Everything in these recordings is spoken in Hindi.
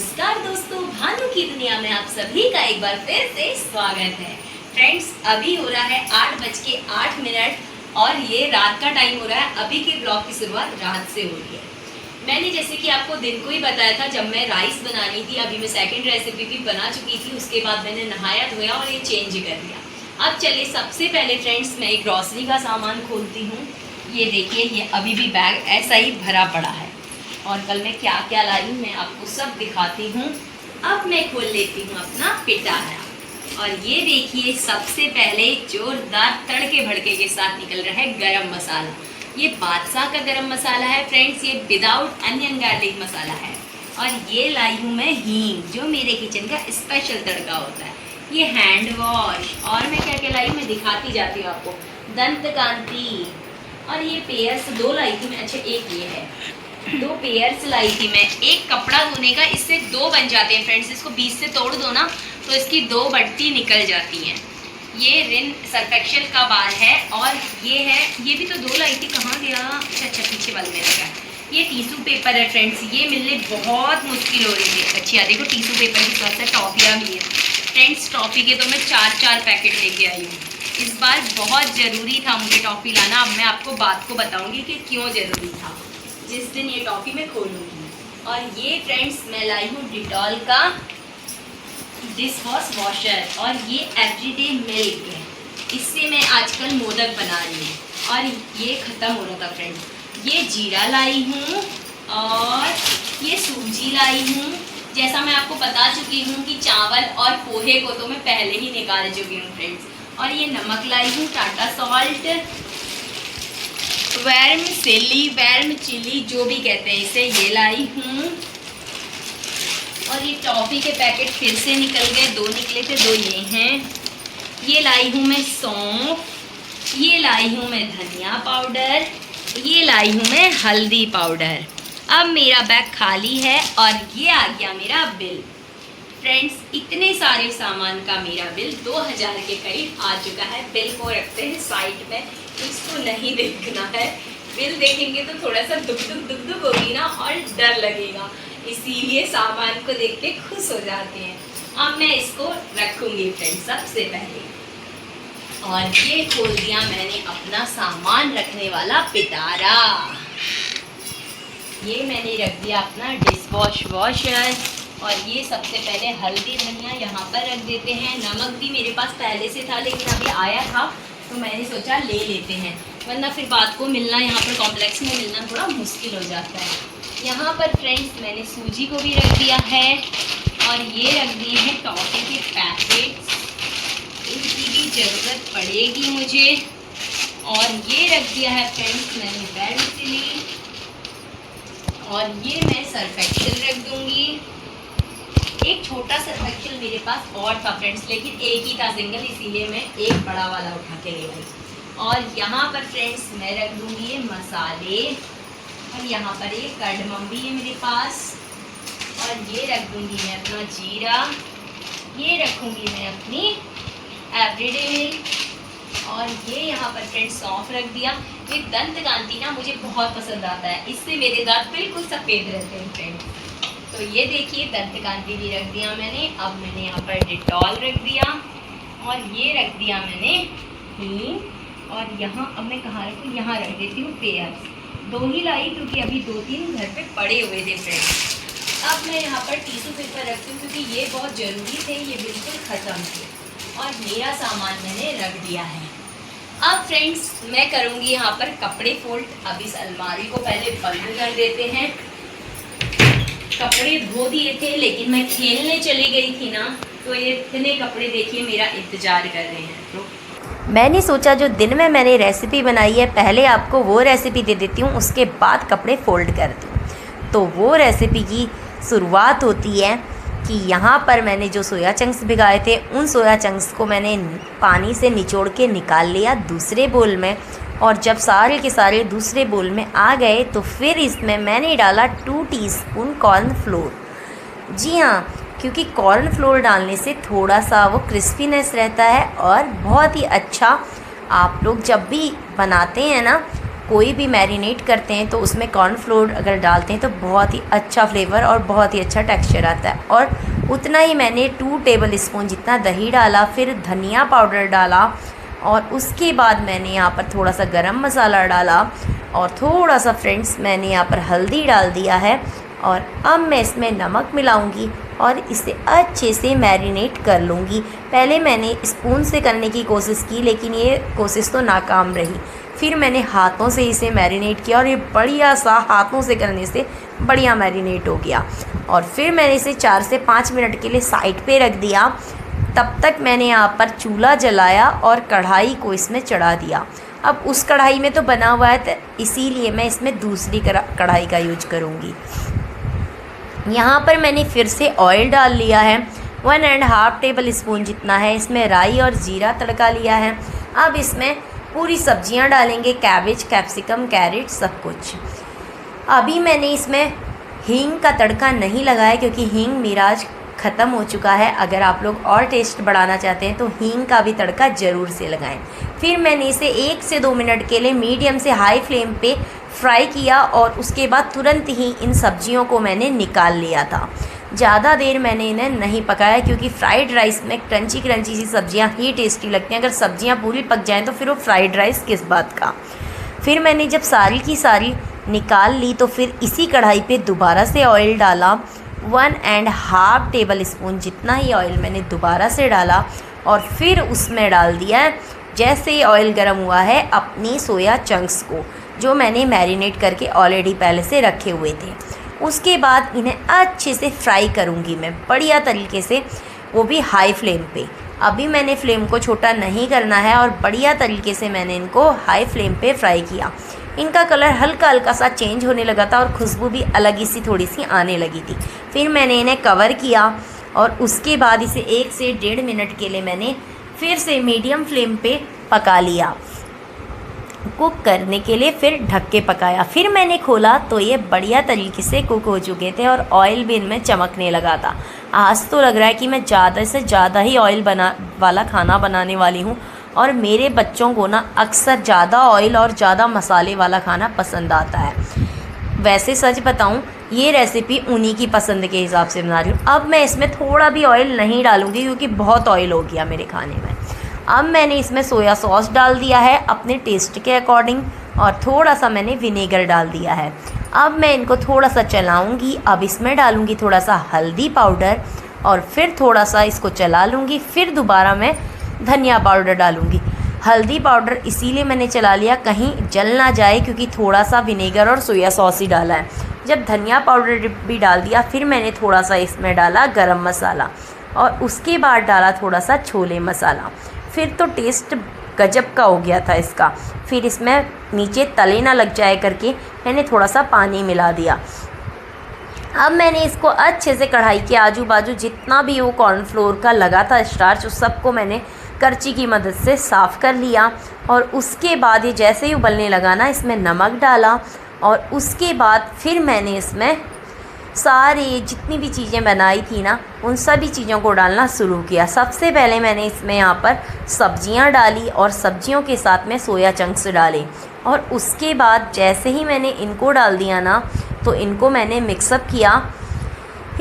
नमस्कार दोस्तों, भानु की दुनिया में आप सभी का एक बार फिर से स्वागत है। फ्रेंड्स, अभी हो रहा है 8:08 और ये रात का टाइम हो रहा है। अभी के ब्लॉग की शुरुआत रात से हो रही है। मैंने जैसे कि आपको दिन को ही बताया था, जब मैं राइस बनानी थी, अभी मैं सेकंड रेसिपी भी बना चुकी थी। उसके बाद मैंने नहाया धोया और ये चेंज कर दिया। अब चलिए, सबसे पहले फ्रेंड्स मैं एक ग्रॉसरी का सामान खोलती हूँ। ये देखिए, ये अभी भी बैग ऐसा ही भरा पड़ा है और कल मैं क्या क्या लाई हूँ मैं आपको सब दिखाती हूँ। अब मैं खोल लेती हूँ अपना पिटारा और ये देखिए, सबसे पहले जोरदार तड़के भड़के के साथ निकल रहा है गरम मसाला। ये बादशाह का गरम मसाला है फ्रेंड्स, ये विदाउट अनियन गार्लिक मसाला है। और ये लाई हूँ मैं हींग, जो मेरे किचन का स्पेशल तड़का होता है। ये हैंड वॉश, और मैं क्या क्या लाई मैं दिखाती जाती हूँ आपको। दंत कांति, और ये पेयर्स 2 लाई थी मैं। अच्छा, एक ये है, 2 पेयर्स लाई थी मैं। एक कपड़ा धोने का, इससे 2 बन जाते हैं फ्रेंड्स। इसको बीच से तोड़ दो ना तो इसकी 2 बट्टी निकल जाती हैं। ये रिन सर्फ एक्सेल का बार है। और ये है, ये भी तो 2 लाई थी, कहाँ गया? अच्छा, पीछे वाले में लगा। ये टिश्यू पेपर है फ्रेंड्स, ये मिलने बहुत मुश्किल हो रही थी। अच्छा देखो, टिश्यू पेपर के साथ साथ टॉफियाँ भी है फ्रेंड्स। टॉफ़ी के तो मैं 4 पैकेट लेके आई हूँ इस बार। बहुत ज़रूरी था मुझे टॉफ़ी लाना। अब मैं आपको बात को बताऊँगी कि क्यों ज़रूरी था, जिस दिन ये टॉफ़ी मैं खोलूँगी। और ये फ्रेंड्स मैं लाई हूँ डिटॉल का डिश वॉशर, और ये एवरीडे मिल्क है। इससे मैं आजकल मोदक बना रही हूँ और ये ख़त्म हो रहा था फ्रेंड्स। ये जीरा लाई हूँ और ये सूजी लाई हूँ। जैसा मैं आपको बता चुकी हूँ कि चावल और पोहे को तो मैं पहले ही निकाल चुकी हूँ फ्रेंड्स। और ये नमक लाई हूँ, टाटा सॉल्ट, वर्म चिली जो भी कहते हैं इसे, ये लाई हूँ। और ये टॉफ़ी के पैकेट फिर से निकल गए, 2 निकले थे, 2 ये हैं। ये लाई हूँ मैं सौंफ, ये लाई हूँ मैं धनिया पाउडर, ये लाई हूँ मैं हल्दी पाउडर। अब मेरा बैग खाली है और ये आ गया मेरा बिल फ्रेंड्स। इतने सारे सामान का मेरा बिल 2000 के करीब आ चुका है। बिल को रखते हैं साइड में, इसको नहीं देखना है। बिल देखेंगे तो थोड़ा सा दुख होगी ना और डर लगेगा, इसीलिए सामान को देख के खुश हो जाते हैं। अब मैं इसको रखूँगी फ्रेंड्स सबसे पहले। और ये खोल दिया मैंने अपना सामान रखने वाला पिटारा। ये मैंने रख दिया अपना डिश वॉशर। और ये सबसे पहले हल्दी धनिया यहाँ पर रख देते हैं। नमक भी मेरे पास पहले से था, लेकिन अभी आया था तो मैंने सोचा ले लेते हैं, वरना फिर बात को मिलना, यहाँ पर कॉम्प्लेक्स में मिलना थोड़ा मुश्किल हो जाता है। यहाँ पर फ्रेंड्स मैंने सूजी को भी रख दिया है। और ये रख दिए हैं टॉफ़ी के पैकेट्स, इनकी भी ज़रूरत पड़ेगी मुझे। और ये रख दिया है फ्रेंड्स मैंने रेड चिली, और ये मैं सर्फ एक्सेल रख दूँगी। एक छोटा सर्फ एक्सेल मेरे पास और था फ्रेंड्स, लेकिन एक ही था सिंगल, इसीलिए मैं एक बड़ा वाला उठा के ले आई। और यहाँ पर फ्रेंड्स मैं रख दूँगी ये मसाले, और यहाँ पर ये कार्डमम भी है मेरे पास। और ये रख दूँगी मैं अपना जीरा, ये रखूँगी मैं अपनी एवरीडे मिल्क। और ये यहाँ पर फ्रेंड्स सौंफ रख दिया। ये दंत कांति ना मुझे बहुत पसंद आता है, इससे मेरे दांत बिल्कुल सफ़ेद रहते हैं फ्रेंड्स। तो ये देखिए, दंत कांति भी रख दिया मैंने। अब मैंने यहाँ पर डिटॉल रख दिया, और ये रख दिया मैंने हींग। और यहाँ अब मैं कहाँ रखूँ, यहाँ रख देती हूँ पेयर्स। 2 ही लाई क्योंकि अभी 2-3 घर पे पड़े हुए थे फ्रेंड्स। अब मैं यहाँ पर टिश्यू पेपर रखती हूँ क्योंकि ये बहुत ज़रूरी थे, ये बिल्कुल ख़त्म थे। और मेरा सामान मैंने रख दिया है। अब फ्रेंड्स मैं करूँगी यहाँ पर कपड़े फोल्ड। अब इस अलमारी को पहले बंद कर देते हैं। कपड़े धो दिए थे, लेकिन मैं खेलने चली गई थी ना, तो ये इतने कपड़े देखिए मेरा इंतज़ार कर रहे हैं। तो मैंने सोचा जो दिन में मैंने रेसिपी बनाई है, पहले आपको वो रेसिपी दे देती हूँ, उसके बाद कपड़े फ़ोल्ड कर दूँ। तो वो रेसिपी की शुरुआत होती है कि यहाँ पर मैंने जो सोया चंक्स भिगाए थे, उन सोया चंक्स को मैंने पानी से निचोड़ के निकाल लिया दूसरे बोल में। और जब सारे के सारे दूसरे बोल में आ गए तो फिर इसमें मैंने डाला 2 टीस्पून कॉर्नफ्लोर। जी हाँ, क्योंकि कॉर्नफ्लोर डालने से थोड़ा सा वो क्रिस्पीनेस रहता है और बहुत ही अच्छा। आप लोग जब भी बनाते हैं ना कोई भी मैरिनेट करते हैं तो उसमें कॉर्नफ्लोर अगर डालते हैं तो बहुत ही अच्छा फ्लेवर और बहुत ही अच्छा टेक्सचर आता है। और उतना ही मैंने 2 टेबल स्पून जितना दही डाला, फिर धनिया पाउडर डाला और उसके बाद मैंने यहाँ पर थोड़ा सा गरम मसाला डाला और थोड़ा सा फ्रेंड्स मैंने यहाँ पर हल्दी डाल दिया है। और अब मैं इसमें नमक मिलाऊंगी और इसे अच्छे से मैरिनेट कर लूँगी। पहले मैंने स्पून से करने की कोशिश की लेकिन ये कोशिश तो नाकाम रही। फिर मैंने हाथों से इसे मैरिनेट किया और ये बढ़िया सा हाथों से करने से बढ़िया मैरिनेट हो गया। और फिर मैंने इसे 4 से 5 मिनट के लिए साइड पे रख दिया। तब तक मैंने यहाँ पर चूल्हा जलाया और कढ़ाई को इसमें चढ़ा दिया। अब उस कढ़ाई में तो बना हुआ है तो इसीलिए मैं इसमें दूसरी कढ़ाई का यूज करूँगी। यहाँ पर मैंने फिर से ऑयल डाल लिया है, 1.5 टेबल स्पून जितना है। इसमें राई और जीरा तड़का लिया है। अब इसमें पूरी सब्जियाँ डालेंगे, कैबेज, कैप्सिकम, कैरेट, सब कुछ। अभी मैंने इसमें हींग का तड़का नहीं लगाया क्योंकि हींग मेरा आज ख़त्म हो चुका है। अगर आप लोग और टेस्ट बढ़ाना चाहते हैं तो हींग का भी तड़का ज़रूर से लगाएं। फिर मैंने इसे 1 से 2 मिनट के लिए मीडियम से हाई फ्लेम पे फ्राई किया और उसके बाद तुरंत ही इन सब्जियों को मैंने निकाल लिया था। ज़्यादा देर मैंने इन्हें नहीं पकाया क्योंकि फ्राइड राइस में क्रंची क्रंची सी सब्जियां ही टेस्टी लगती हैं। अगर सब्जियां पूरी पक जाएं तो फिर वो फ्राइड राइस किस बात का। फिर मैंने जब सारी की सारी निकाल ली तो फिर इसी कढ़ाई पे दोबारा से ऑयल डाला, 1.5 टेबल स्पून जितना ही ऑयल मैंने दोबारा से डाला और फिर उसमें डाल दिया जैसे ही ऑयल गर्म हुआ है अपनी सोया चंक्स को जो मैंने मैरिनेट करके ऑलरेडी पहले से रखे हुए थे। उसके बाद इन्हें अच्छे से फ्राई करूँगी मैं बढ़िया तरीके से, वो भी हाई फ्लेम पे। अभी मैंने फ्लेम को छोटा नहीं करना है और बढ़िया तरीके से मैंने इनको हाई फ्लेम पे फ्राई किया। इनका कलर हल्का हल्का सा चेंज होने लगा था और खुशबू भी अलग ही सी थोड़ी सी आने लगी थी। फिर मैंने इन्हें कवर किया और उसके बाद इसे 1 से 1.5 मिनट के लिए मैंने फिर से मीडियम फ्लेम पे पका लिया कुक करने के लिए। फिर ढक के पकाया। फिर मैंने खोला तो ये बढ़िया तरीके से कुक हो चुके थे और ऑयल भी इनमें चमकने लगा था। आज तो लग रहा है कि मैं ज़्यादा से ज़्यादा ही ऑयल वाला खाना बनाने वाली हूँ और मेरे बच्चों को ना अक्सर ज़्यादा ऑयल और ज़्यादा मसाले वाला खाना पसंद आता है। वैसे सच बताऊँ ये रेसिपी उन्हीं की पसंद के हिसाब से बना रही हूँ। अब मैं इसमें थोड़ा भी ऑयल नहीं डालूँगी क्योंकि बहुत ऑयल हो गया मेरे खाने में। अब मैंने इसमें सोया सॉस डाल दिया है अपने टेस्ट के अकॉर्डिंग और थोड़ा सा मैंने विनेगर डाल दिया है। अब मैं इनको थोड़ा सा चलाऊंगी। अब इसमें डालूंगी थोड़ा सा हल्दी पाउडर और फिर थोड़ा सा इसको चला लूँगी। फिर दोबारा मैं धनिया पाउडर डालूँगी। हल्दी पाउडर इसीलिए मैंने चला लिया कहीं जल ना जाए क्योंकि थोड़ा सा विनेगर और सोया सॉस ही डाला है। जब धनिया पाउडर भी डाल दिया फिर मैंने थोड़ा सा इसमें डाला गरम मसाला और उसके बाद डाला थोड़ा सा छोले मसाला। फिर तो टेस्ट गजब का हो गया था इसका। फिर इसमें नीचे तले ना लग जाए करके मैंने थोड़ा सा पानी मिला दिया। अब मैंने इसको अच्छे से कढ़ाई के आजू बाजू जितना भी वो कॉर्नफ्लोर का लगा था स्टार्च उस सबको मैंने करची की मदद से साफ़ कर लिया। और उसके बाद ये जैसे ही उबलने लगा ना इसमें नमक डाला और उसके बाद फिर मैंने इसमें सारी जितनी भी चीज़ें बनाई थी ना उन सभी चीज़ों को डालना शुरू किया। सबसे पहले मैंने इसमें यहाँ पर सब्जियाँ डाली और सब्जियों के साथ में सोया चंक्स डाले और उसके बाद जैसे ही मैंने इनको डाल दिया ना तो इनको मैंने मिक्सअप किया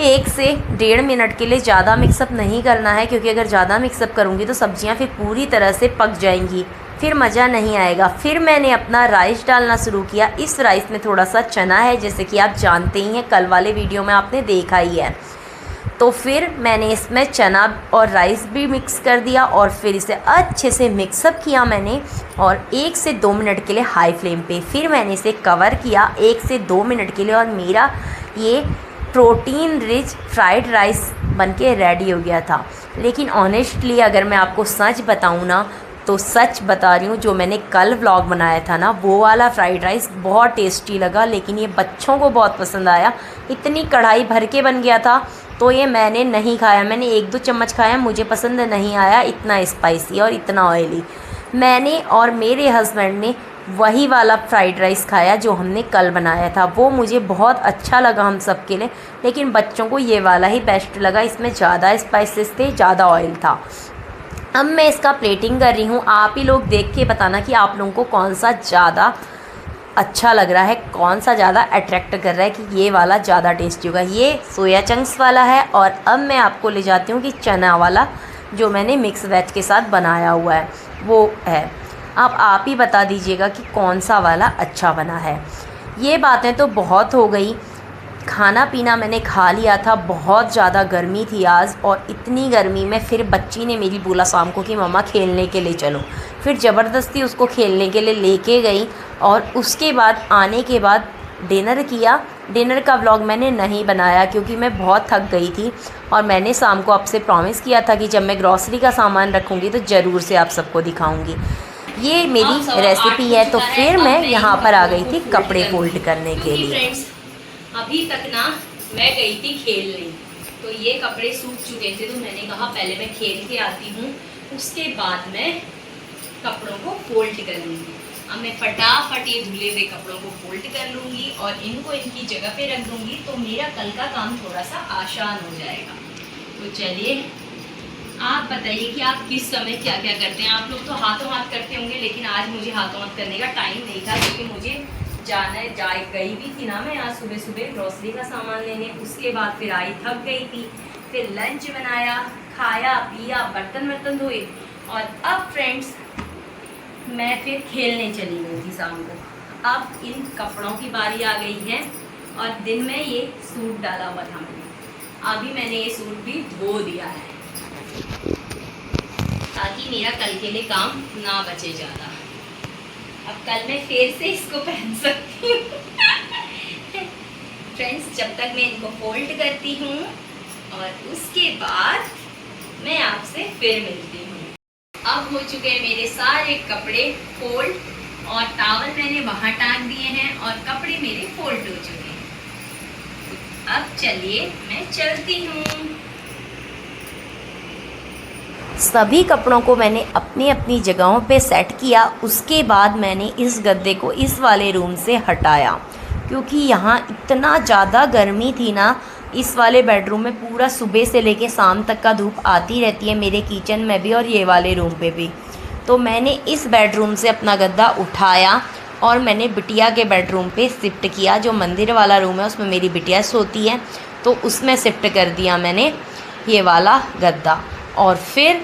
1 से 1.5 मिनट के लिए। ज़्यादा मिक्सअप नहीं करना है क्योंकि अगर ज़्यादा मिक्सअप करूँगी तो सब्जियाँ फिर पूरी तरह से पक जाएंगी, फिर मज़ा नहीं आएगा। फिर मैंने अपना राइस डालना शुरू किया। इस राइस में थोड़ा सा चना है जैसे कि आप जानते ही हैं, कल वाले वीडियो में आपने देखा ही है। तो फिर मैंने इसमें चना और राइस भी मिक्स कर दिया और फिर इसे अच्छे से मिक्सअप किया मैंने और 1 से 2 मिनट के लिए हाई फ्लेम पे। फिर मैंने इसे कवर किया 1 से 2 मिनट के लिए और मेरा ये प्रोटीन रिच फ्राइड राइस बनके रेडी हो गया था। लेकिन ऑनेस्टली अगर मैं आपको सच बताऊँ ना तो सच बता रही हूँ, जो मैंने कल व्लॉग बनाया था ना वो वाला फ्राइड राइस बहुत टेस्टी लगा, लेकिन ये बच्चों को बहुत पसंद आया। इतनी कढ़ाई भर के बन गया था तो ये मैंने नहीं खाया। मैंने 1-2 चम्मच खाया, मुझे पसंद नहीं आया, इतना स्पाइसी और इतना ऑयली। मैंने और मेरे हस्बैंड ने वही वाला फ्राइड राइस खाया जो हमने कल बनाया था। वो मुझे बहुत अच्छा लगा हम सब के लिए, लेकिन बच्चों को ये वाला ही बेस्ट लगा। इसमें ज़्यादा स्पाइसेस थे, ज़्यादा ऑयल था। अब मैं इसका प्लेटिंग कर रही हूँ। आप ही लोग देख के बताना कि आप लोगों को कौन सा ज़्यादा अच्छा लग रहा है, कौन सा ज़्यादा अट्रैक्ट कर रहा है कि ये वाला ज़्यादा टेस्टी होगा। ये सोया चंक्स वाला है और अब मैं आपको ले जाती हूँ कि चना वाला जो मैंने मिक्स वेज के साथ बनाया हुआ है वो है। अब आप ही बता दीजिएगा कि कौन सा वाला अच्छा बना है। ये बातें तो बहुत हो गई, खाना पीना मैंने खा लिया था। बहुत ज़्यादा गर्मी थी आज, और इतनी गर्मी में फिर बच्ची ने मेरी बोला शाम को कि मम्मा खेलने के लिए चलो। फिर ज़बरदस्ती उसको खेलने के लिए लेके गई, और उसके बाद आने के बाद डिनर किया। डिनर का व्लॉग मैंने नहीं बनाया क्योंकि मैं बहुत थक गई थी, और मैंने शाम को आपसे प्रॉमिस किया था कि जब मैं ग्रॉसरी का सामान रखूँगी तो ज़रूर से आप सबको दिखाऊँगी। ये मेरी रेसिपी है। तो फिर मैं यहाँ पर आ गई थी कपड़े फोल्ड करने के लिए। अभी तक ना मैं गई थी खेलने, तो ये कपड़े सूख चुके थे, तो मैंने कहा पहले मैं खेल के आती हूँ, उसके बाद मैं कपड़ों को फोल्ड कर लूँगी। अब मैं फटाफट ये धुले हुए कपड़ों को फोल्ड कर लूँगी और इनको इनकी जगह पे रख दूँगी, तो मेरा कल का काम थोड़ा सा आसान हो जाएगा। तो चलिए आप बताइए कि आप किस समय क्या क्या करते हैं। आप लोग तो हाथों हाथ करते होंगे, लेकिन आज मुझे हाथों हाथ करने का टाइम नहीं था, क्योंकि मुझे गई भी थी ना मैं आज सुबह सुबह ग्रॉसरी का सामान लेने। उसके बाद फिर आई, थक गई थी, फिर लंच बनाया, खाया पिया, बर्तन वर्तन धोए, और अब फ्रेंड्स मैं फिर खेलने चली गई थी शाम को। अब इन कपड़ों की बारी आ गई है, और दिन में ये सूट डाला हुआ था मैंने, अभी मैंने ये सूट भी धो दिया है ताकि मेरा कल के लिए काम ना बचे ज़्यादा। अब कल मैं फिर से इसको पहन सकती हूँ। फ्रेंड्स जब तक मैं इनको फोल्ड करती हूँ और उसके बाद मैं आपसे फिर मिलती हूँ। अब हो चुके हैं मेरे सारे कपड़े फोल्ड, और टॉवल मैंने वहाँ टांग दिए हैं, और कपड़े मेरे फोल्ड हो चुके हैं। अब चलिए मैं चलती हूँ। सभी कपड़ों को मैंने अपनी अपनी जगहों पे सेट किया। उसके बाद मैंने इस गद्दे को इस वाले रूम से हटाया, क्योंकि यहाँ इतना ज़्यादा गर्मी थी ना। इस वाले बेडरूम में पूरा सुबह से लेके शाम तक का धूप आती रहती है, मेरे किचन में भी और ये वाले रूम पे भी। तो मैंने इस बेडरूम से अपना गद्दा उठाया और मैंने बिटिया के बेडरूम पे शिफ्ट किया। जो मंदिर वाला रूम है उसमें मेरी बिटिया सोती है, तो उसमें शिफ्ट कर दिया मैंने ये वाला गद्दा। और फिर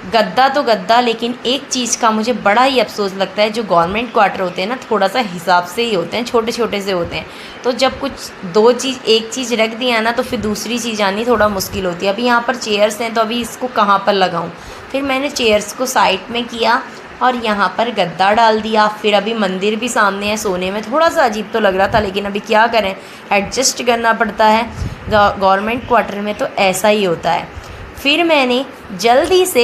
गद्दा तो गद्दा, लेकिन एक चीज़ का मुझे बड़ा ही अफसोस लगता है, जो गवर्नमेंट क्वार्टर होते हैं ना थोड़ा सा हिसाब से ही होते हैं, छोटे छोटे से होते हैं। तो जब कुछ एक चीज़ रख दिया ना तो फिर दूसरी चीज़ आनी थोड़ा मुश्किल होती है। अभी यहाँ पर चेयर्स हैं, तो अभी इसको कहाँ पर लगाऊँ। फिर मैंने चेयर्स को साइड में किया और यहाँ पर गद्दा डाल दिया। फिर अभी मंदिर भी सामने है, सोने में थोड़ा सा अजीब तो लग रहा था, लेकिन अभी क्या करें, एडजस्ट करना पड़ता है। गवर्नमेंट क्वार्टर में तो ऐसा ही होता है। फिर मैंने जल्दी से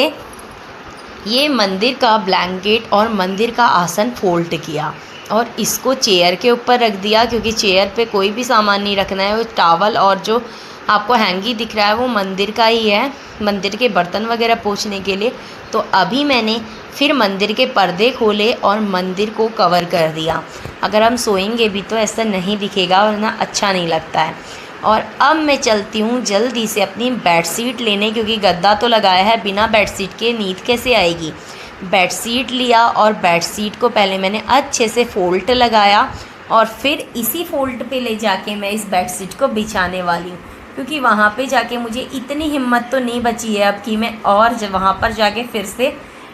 ये मंदिर का ब्लैंकेट और मंदिर का आसन फोल्ड किया और इसको चेयर के ऊपर रख दिया, क्योंकि चेयर पे कोई भी सामान नहीं रखना है। वो टॉवल और जो आपको हैंगी दिख रहा है वो मंदिर का ही है, मंदिर के बर्तन वगैरह पोंछने के लिए। तो अभी मैंने फिर मंदिर के पर्दे खोले और मंदिर को कवर कर दिया। अगर हम सोएंगे भी तो ऐसा नहीं दिखेगा, वरना अच्छा नहीं लगता है। और अब मैं चलती हूँ जल्दी से अपनी बेडशीट लेने, क्योंकि गद्दा तो लगाया है, बिना बेडशीट के नींद कैसे आएगी। बेडशीट लिया और बेडशीट को पहले मैंने अच्छे से फोल्ड लगाया और फिर इसी फोल्ड पे ले जाके मैं इस बेडशीट को बिछाने वाली हूँ, क्योंकि वहाँ पे जाके मुझे इतनी हिम्मत तो नहीं बची है अब कि मैं और वहाँ पर जाके फिर से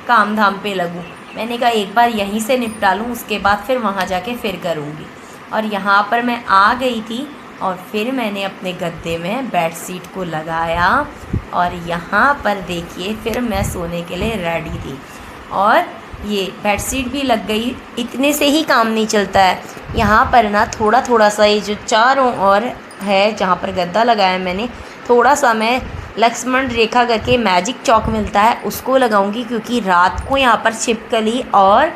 काम धाम पे लगूँ। मैंने कहा एक बार यहीं से निपटा लूँ, उसके बाद फिर वहाँ जाके फिर करूँगी। और यहाँ पर मैं आ गई थी और फिर मैंने अपने गद्दे में बेडशीट को लगाया और यहाँ पर देखिए फिर मैं सोने के लिए रेडी थी। और ये बेडशीट भी लग गई। इतने से ही काम नहीं चलता है, यहाँ पर ना थोड़ा थोड़ा सा ये जो चारों ओर है जहाँ पर गद्दा लगाया मैंने, थोड़ा सा मैं लक्ष्मण रेखा करके मैजिक चौक मिलता है उसको लगाऊंगी, क्योंकि रात को यहाँ पर छिपकली और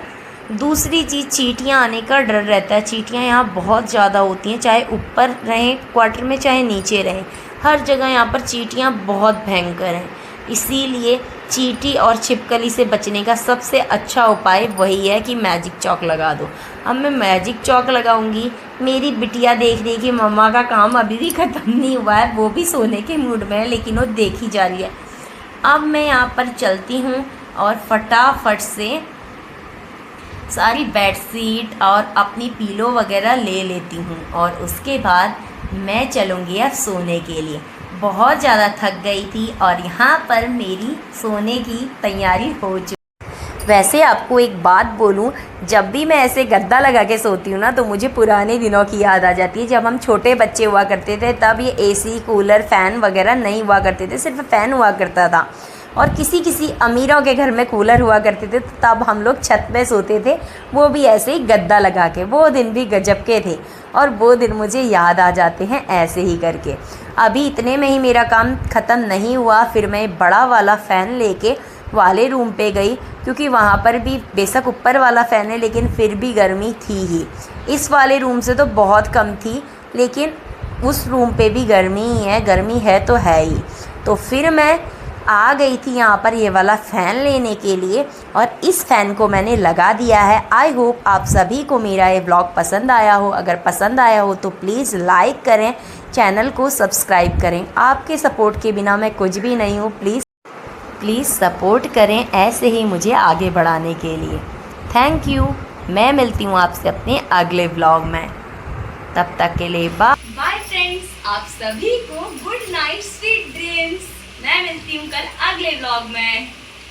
दूसरी चीज़ चींटियाँ आने का डर रहता है। चींटियाँ यहाँ बहुत ज़्यादा होती हैं, चाहे ऊपर रहें क्वार्टर में चाहे नीचे रहें, हर जगह यहाँ पर चींटियाँ बहुत भयंकर हैं। इसीलिए चींटी और छिपकली से बचने का सबसे अच्छा उपाय वही है कि मैजिक चौक लगा दो। अब मैं मैजिक चौक लगाऊंगी। मेरी बिटिया देख रही है कि मम्मा का काम अभी भी ख़त्म नहीं हुआ है, वो भी सोने के मूड में है, लेकिन वो देखी जा रही है। अब मैं यहाँ पर चलती हूँ और फटाफट से सारी बेडशीट और अपनी पीलो वगैरह ले लेती हूँ और उसके बाद मैं चलूँगी अब सोने के लिए। बहुत ज़्यादा थक गई थी और यहाँ पर मेरी सोने की तैयारी हो चुकी। वैसे आपको एक बात बोलूं, जब भी मैं ऐसे गद्दा लगा के सोती हूँ ना तो मुझे पुराने दिनों की याद आ जाती है। जब हम छोटे बच्चे हुआ करते थे तब ये एसी, कूलर, फ़ैन वगैरह नहीं हुआ करते थे, सिर्फ फ़ैन हुआ करता था। और किसी किसी अमीरों के घर में कूलर हुआ करते थे, तो तब हम लोग छत पे सोते थे, वो भी ऐसे ही गद्दा लगा के। वो दिन भी गजब के थे और वो दिन मुझे याद आ जाते हैं ऐसे ही करके। अभी इतने में ही मेरा काम ख़त्म नहीं हुआ, फिर मैं बड़ा वाला फ़ैन लेके वाले रूम पे गई, क्योंकि वहाँ पर भी बेशक ऊपर वाला फ़ैन है लेकिन फिर भी गर्मी थी ही। इस वाले रूम से तो बहुत कम थी, लेकिन उस रूम पे भी गर्मी ही है, गर्मी है तो है ही। तो फिर मैं आ गई थी यहाँ पर ये वाला फ़ैन लेने के लिए और इस फ़ैन को मैंने लगा दिया है। आई होप आप सभी को मेरा ये ब्लॉग पसंद आया हो। अगर पसंद आया हो तो प्लीज़ लाइक करें, चैनल को सब्सक्राइब करें। आपके सपोर्ट के बिना मैं कुछ भी नहीं हूँ। प्लीज़ सपोर्ट करें ऐसे ही मुझे आगे बढ़ाने के लिए। Thank you. मैं मिलती हूँ आपसे अपने अगले ब्लॉग में, तब तक के लिए बाय। बाय फ्रेंड्स, आप सभी को गुड नाइट, स्वीट ड्रीम्स। मैं मिलती हूँ कल अगले व्लॉग में।